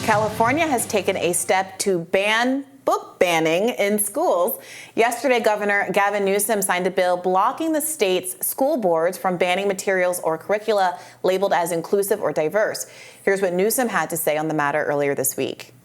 California has taken a step to ban book banning in schools. Yesterday, Governor Gavin Newsom signed a bill blocking the state's school boards from banning materials or curricula labeled as inclusive or diverse. Here's what Newsom had to say on the matter earlier this week.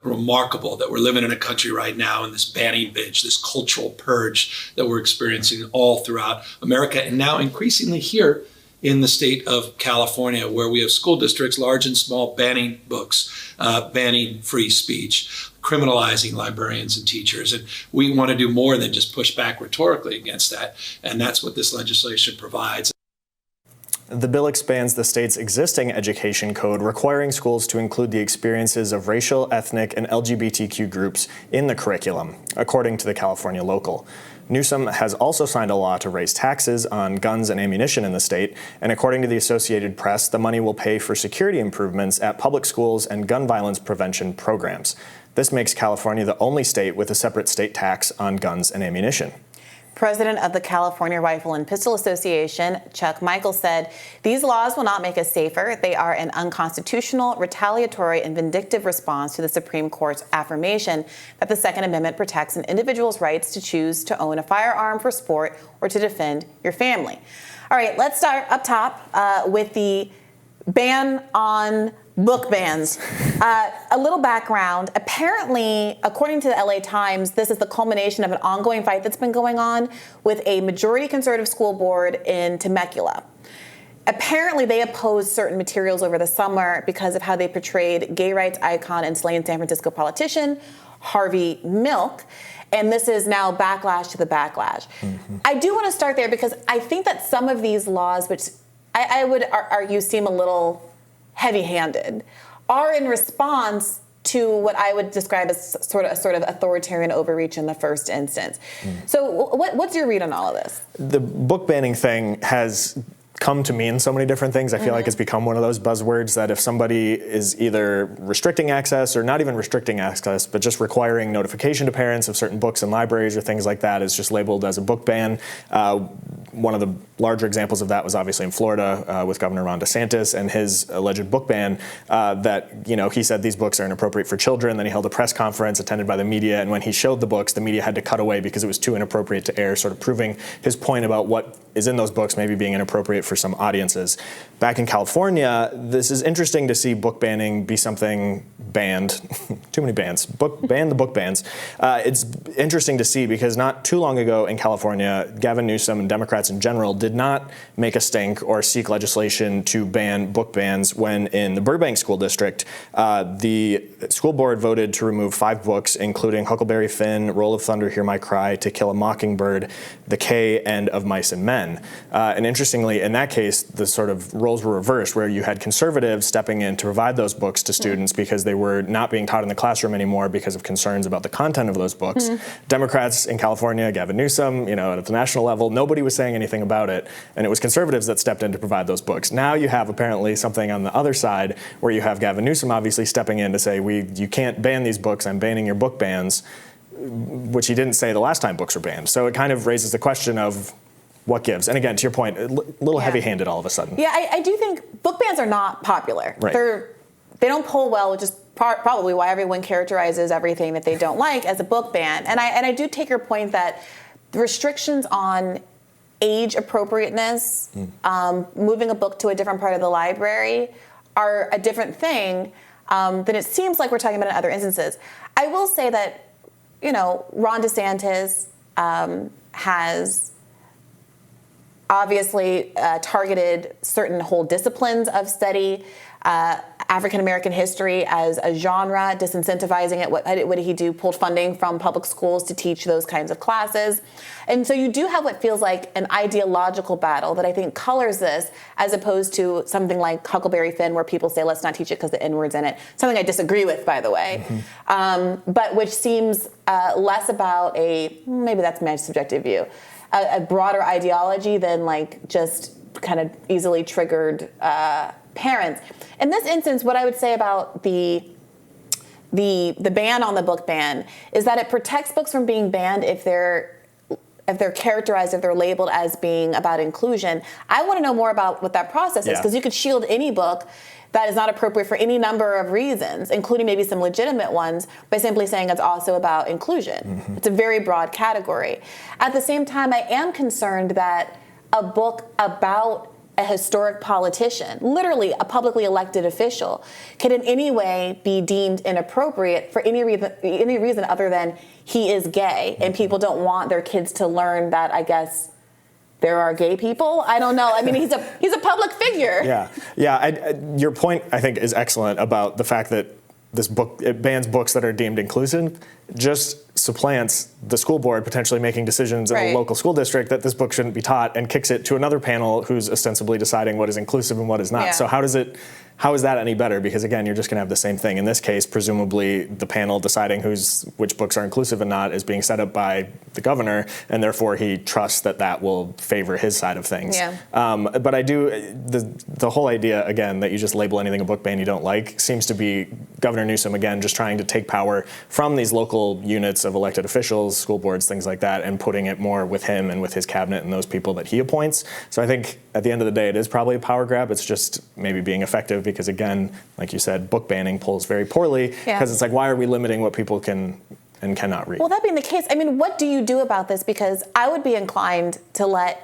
Remarkable that we're living in a country right now in this banning binge, this cultural purge that we're experiencing all throughout America, and now increasingly here in the state of California, where we have school districts, large and small, banning books, banning free speech, criminalizing librarians and teachers. And we want to do more than just push back rhetorically against that. And that's what this legislation provides. The bill expands the state's existing education code, requiring schools to include the experiences of racial, ethnic, and LGBTQ groups in the curriculum, according to the California Local. Newsom has also signed a law to raise taxes on guns and ammunition in the state, and according to the Associated Press, the money will pay for security improvements at public schools and gun violence prevention programs. This makes California the only state with a separate state tax on guns and ammunition. President of the California Rifle and Pistol Association, Chuck Michael, said, "These laws will not make us safer. They are an unconstitutional, retaliatory, and vindictive response to the Supreme Court's affirmation that the Second Amendment protects an individual's rights to choose to own a firearm for sport or to defend your family." All right, let's start up top with the ban on book bans. A little background. Apparently, according to the LA Times, this is the culmination of an ongoing fight that's been going on with a majority conservative school board in Temecula. Apparently, they opposed certain materials over the summer because of how they portrayed gay rights icon and slain San Francisco politician Harvey Milk. And this is now backlash to the backlash. I do want to start there because I think that some of these laws, which I would argue seem a little heavy-handed, are in response to what I would describe as sort of authoritarian overreach in the first instance. So what's your read on all of this? The book banning thing has come to mean so many different things. I feel like it's become one of those buzzwords that if somebody is either restricting access or not even restricting access, but just requiring notification to parents of certain books in libraries or things like that, is just labeled as a book ban. One of the larger examples of that was obviously in Florida with Governor Ron DeSantis and his alleged book ban that, he said these books are inappropriate for children. Then he held a press conference attended by the media, and when he showed the books, the media had to cut away because it was too inappropriate to air, sort of proving his point about what is in those books maybe being inappropriate for some audiences. Back in California, this is interesting to see book banning be something banned. Too many bans. Ban the book bans. It's interesting to see because not too long ago in California, Gavin Newsom and Democrats in general did not make a stink or seek legislation to ban book bans when in the Burbank School District, the school board voted to remove 5 books, including Huckleberry Finn, Roll of Thunder, Hear My Cry, To Kill a Mockingbird, The K, and Of Mice and Men. And interestingly, in that case, the sort of roles were reversed, where you had conservatives stepping in to provide those books to students because they were not being taught in the classroom anymore because of concerns about the content of those books. Democrats in California, Gavin Newsom, at the national level, nobody was saying anything about it, and it was conservatives that stepped in to provide those books. Now you have apparently something on the other side where you have Gavin Newsom obviously stepping in to say, you can't ban these books, I'm banning your book bans, which he didn't say the last time books were banned. So it kind of raises the question of what gives. And again, to your point, a little heavy-handed all of a sudden. Yeah, I do think book bans are not popular. Right. They don't poll well, which is probably why everyone characterizes everything that they don't like as a book ban. And I do take your point that the restrictions on age appropriateness, moving a book to a different part of the library, are a different thing than it seems like we're talking about in other instances. I will say that, Ron DeSantis has obviously targeted certain whole disciplines of study, African-American history as a genre, disincentivizing it. What did he do? Pulled funding from public schools to teach those kinds of classes. And so you do have what feels like an ideological battle that I think colors this, as opposed to something like Huckleberry Finn, where people say, let's not teach it because the N-word's in it. Something I disagree with, by the way. But which seems less about maybe that's my subjective view, a broader ideology than just kind of easily triggered parents. In this instance, what I would say about the ban on the book ban is that it protects books from being banned if they're they're characterized, if they're labeled as being about inclusion. I want to know more about what that process is, because you could shield any book that is not appropriate for any number of reasons, including maybe some legitimate ones, by simply saying it's also about inclusion. It's a very broad category. At the same time, I am concerned that a book about a historic politician, literally a publicly elected official, can in any way be deemed inappropriate for any reason other than he is gay, and people don't want their kids to learn that, I guess, there are gay people. I don't know. I mean, he's a public figure. Your point, I think, is excellent about the fact that this book, it bans books that are deemed inclusive, just supplants the school board potentially making decisions in a local school district that this book shouldn't be taught, and kicks it to another panel who's ostensibly deciding what is inclusive and what is not. So how is that any better? Because again, you're just going to have the same thing. In this case, presumably the panel deciding which books are inclusive and not is being set up by the governor, and therefore he trusts that will favor his side of things. But I do, the whole idea, again, that you just label anything a book ban you don't like seems to be Governor Newsom, again, just trying to take power from these local units of elected officials, school boards, things like that, and putting it more with him and with his cabinet and those people that he appoints. So I think at the end of the day, it is probably a power grab. It's just maybe being effective because, again, like you said, book banning polls very poorly, because it's like, why are we limiting what people can and cannot read? Well, that being the case, I mean, what do you do about this? Because I would be inclined to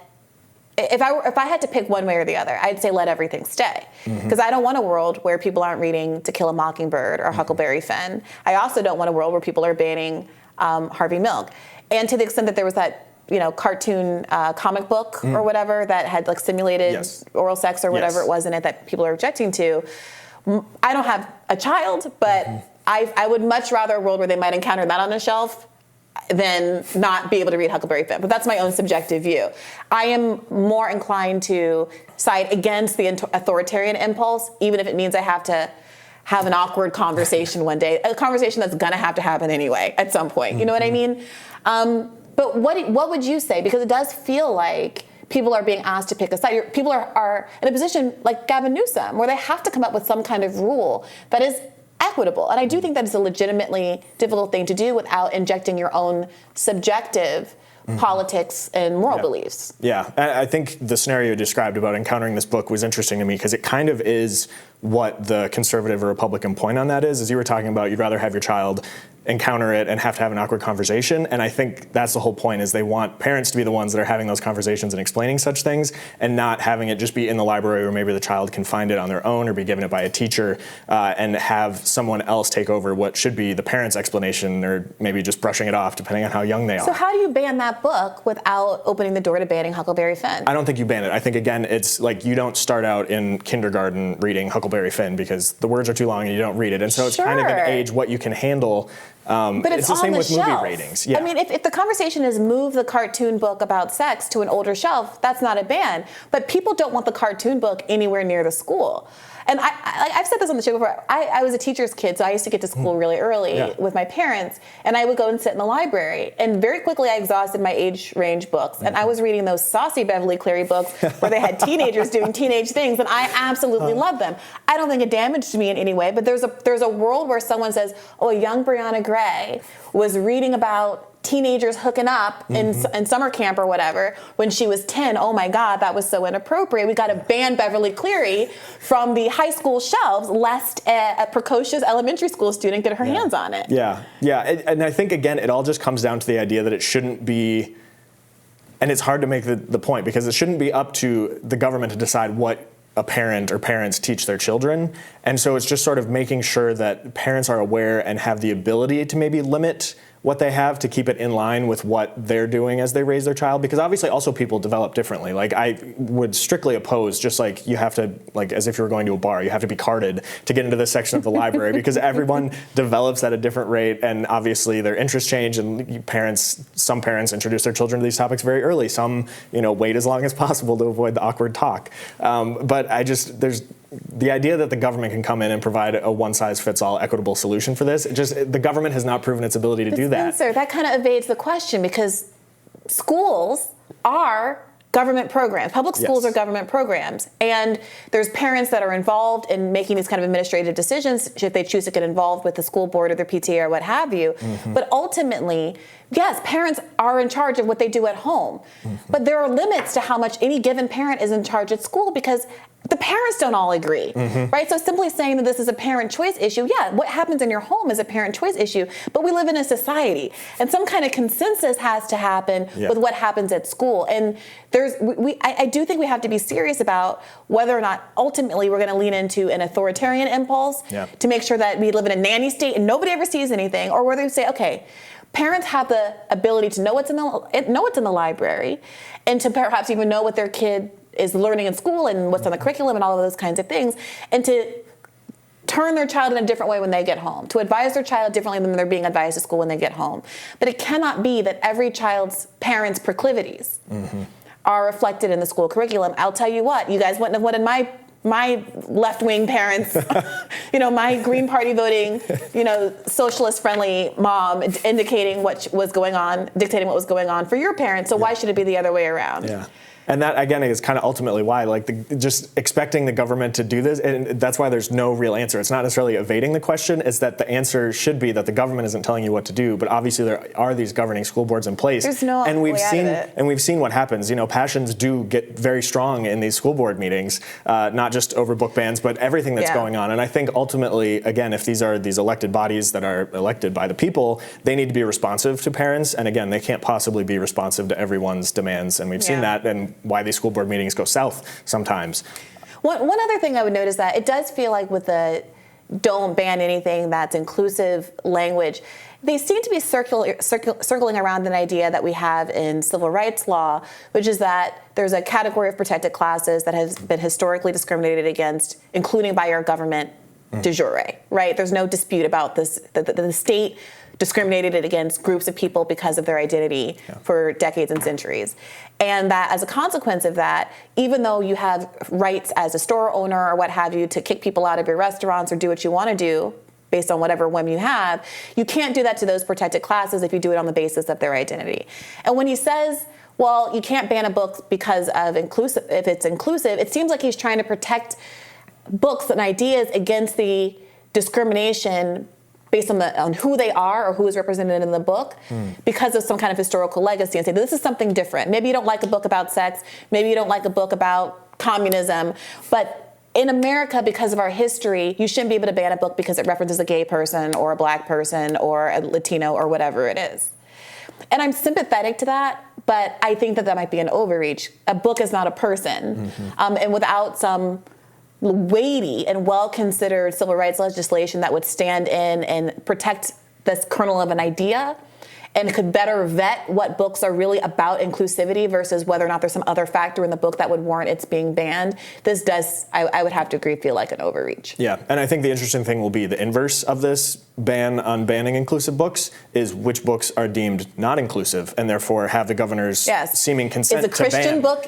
if I had to pick one way or the other, I'd say let everything stay. Because I don't want a world where people aren't reading To Kill a Mockingbird or Huckleberry Finn. I also don't want a world where people are banning Harvey Milk. And to the extent that there was that cartoon comic book or whatever that had like simulated oral sex or whatever it was in it that people are objecting to, I don't have a child, but I would much rather a world where they might encounter that on a shelf than not be able to read Huckleberry Finn. But that's my own subjective view. I am more inclined to side against the authoritarian impulse, even if it means I have to have an awkward conversation one day, a conversation that's going to have to happen anyway at some point. You know what I mean? But what would you say? Because it does feel like people are being asked to pick a side. People are in a position like Gavin Newsom, where they have to come up with some kind of rule that is equitable. And I do think that is a legitimately difficult thing to do without injecting your own subjective politics and moral beliefs. Yeah, I think the scenario you described about encountering this book was interesting to me, because it kind of is what the conservative or Republican point on that is. As you were talking about, you'd rather have your child encounter it and have to have an awkward conversation. And I think that's the whole point, is they want parents to be the ones that are having those conversations and explaining such things, and not having it just be in the library where maybe the child can find it on their own or be given it by a teacher, and have someone else take over what should be the parent's explanation, or maybe just brushing it off depending on how young they are. So how do you ban that book without opening the door to banning Huckleberry Finn? I don't think you ban it. I think, again, it's like you don't start out in kindergarten reading Huckleberry Finn because the words are too long and you don't read it. And so it's kind of an age what you can handle. But it's the same with shelf. movie ratings. Yeah. I mean, if the conversation is move the cartoon book about sex to an older shelf, that's not a ban. But people don't want the cartoon book anywhere near the school. And I've said this on the show before. I was a teacher's kid, so I used to get to school really early with my parents, and I would go and sit in the library. And very quickly, I exhausted my age range books, and I was reading those saucy Beverly Cleary books where they had teenagers doing teenage things, and I absolutely loved them. I don't think it damaged me in any way, but there's a world where someone says, "Oh, a young Briahna Gray was reading about teenagers hooking up in summer camp or whatever when she was 10. Oh my God, that was so inappropriate. We got to ban Beverly Cleary from the high school shelves lest a precocious elementary school student get her hands on it." Yeah. And I think, again, it all just comes down to the idea that it shouldn't be, and it's hard to make the point, because it shouldn't be up to the government to decide what a parent or parents teach their children. And so it's just sort of making sure that parents are aware and have the ability to maybe limit what they have to keep it in line with what they're doing as they raise their child. Because obviously also people develop differently. Like, I would strictly oppose, just like you have to, like as if you were going to a bar, you have to be carded to get into this section of the library, because everyone develops at a different rate, and obviously their interests change, and some parents introduce their children to these topics very early. Some, wait as long as possible to avoid the awkward talk. But there's the idea that the government can come in and provide a one-size-fits-all equitable solution for this. The government has not proven its ability to do that. Spencer, that kind of evades the question, because schools are government programs. Public schools are government programs. And there's parents that are involved in making these kind of administrative decisions if they choose to get involved with the school board or the PTA or what have you. But ultimately, yes, parents are in charge of what they do at home, but there are limits to how much any given parent is in charge at school because the parents don't all agree, right? So simply saying that this is a parent choice issue, yeah, what happens in your home is a parent choice issue, but we live in a society, and some kind of consensus has to happen with what happens at school. And I do think we have to be serious about whether or not ultimately we're going to lean into an authoritarian impulse to make sure that we live in a nanny state and nobody ever sees anything, or whether we say, okay, parents have the ability to know what's in the library, and to perhaps even know what their kid is learning in school and what's on the curriculum and all of those kinds of things, and to turn their child in a different way when they get home, to advise their child differently than they're being advised at school when they get home. But it cannot be that every child's parents' proclivities are reflected in the school curriculum. I'll tell you what, you guys wouldn't have wanted my left-wing parents, my Green Party voting, socialist-friendly mom indicating what was going on, dictating what was going on for your parents. So why should it be the other way around? Yeah. And that, again, is kind of ultimately why, just expecting the government to do this, and that's why there's no real answer. It's not necessarily evading the question, it's that the answer should be that the government isn't telling you what to do, but obviously there are these governing school boards in place. There's no and we've way out seen of it. And we've seen what happens. Passions do get very strong in these school board meetings, not just over book bans, but everything that's going on. And I think ultimately, again, if these are these elected bodies that are elected by the people, they need to be responsive to parents. And again, they can't possibly be responsive to everyone's demands. And we've seen that, and why these school board meetings go south sometimes. One other thing I would note is that it does feel like with the don't ban anything that's inclusive language, they seem to be circling around an idea that we have in civil rights law, which is that there's a category of protected classes that has been historically discriminated against, including by our government de jure, right? There's no dispute about this, the state discriminated against groups of people because of their identity for decades and centuries. And that as a consequence of that, even though you have rights as a store owner or what have you to kick people out of your restaurants or do what you want to do based on whatever whim you have, you can't do that to those protected classes if you do it on the basis of their identity. And when he says, well, you can't ban a book because of if it's inclusive, it seems like he's trying to protect books and ideas against the discrimination based on who they are or who is represented in the book because of some kind of historical legacy, and say, this is something different. Maybe you don't like a book about sex, maybe you don't like a book about communism, but in America, because of our history, you shouldn't be able to ban a book because it references a gay person or a black person or a Latino or whatever it is. And I'm sympathetic to that, but I think that might be an overreach. A book is not a person. And without some weighty and well-considered civil rights legislation that would stand in and protect this kernel of an idea and could better vet what books are really about inclusivity versus whether or not there's some other factor in the book that would warrant its being banned, this does, I would have to agree, feel like an overreach. Yeah, and I think the interesting thing will be the inverse of this ban on banning inclusive books is which books are deemed not inclusive and therefore have the governor's seeming consent to ban. Is a Christian book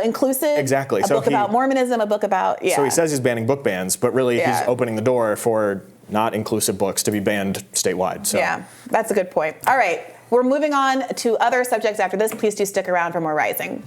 inclusive? Exactly. A book about Mormonism, a book about, So he says he's banning book bans, but really he's opening the door for not inclusive books to be banned statewide. So. Yeah, that's a good point. All right, we're moving on to other subjects after this. Please do stick around for more Rising.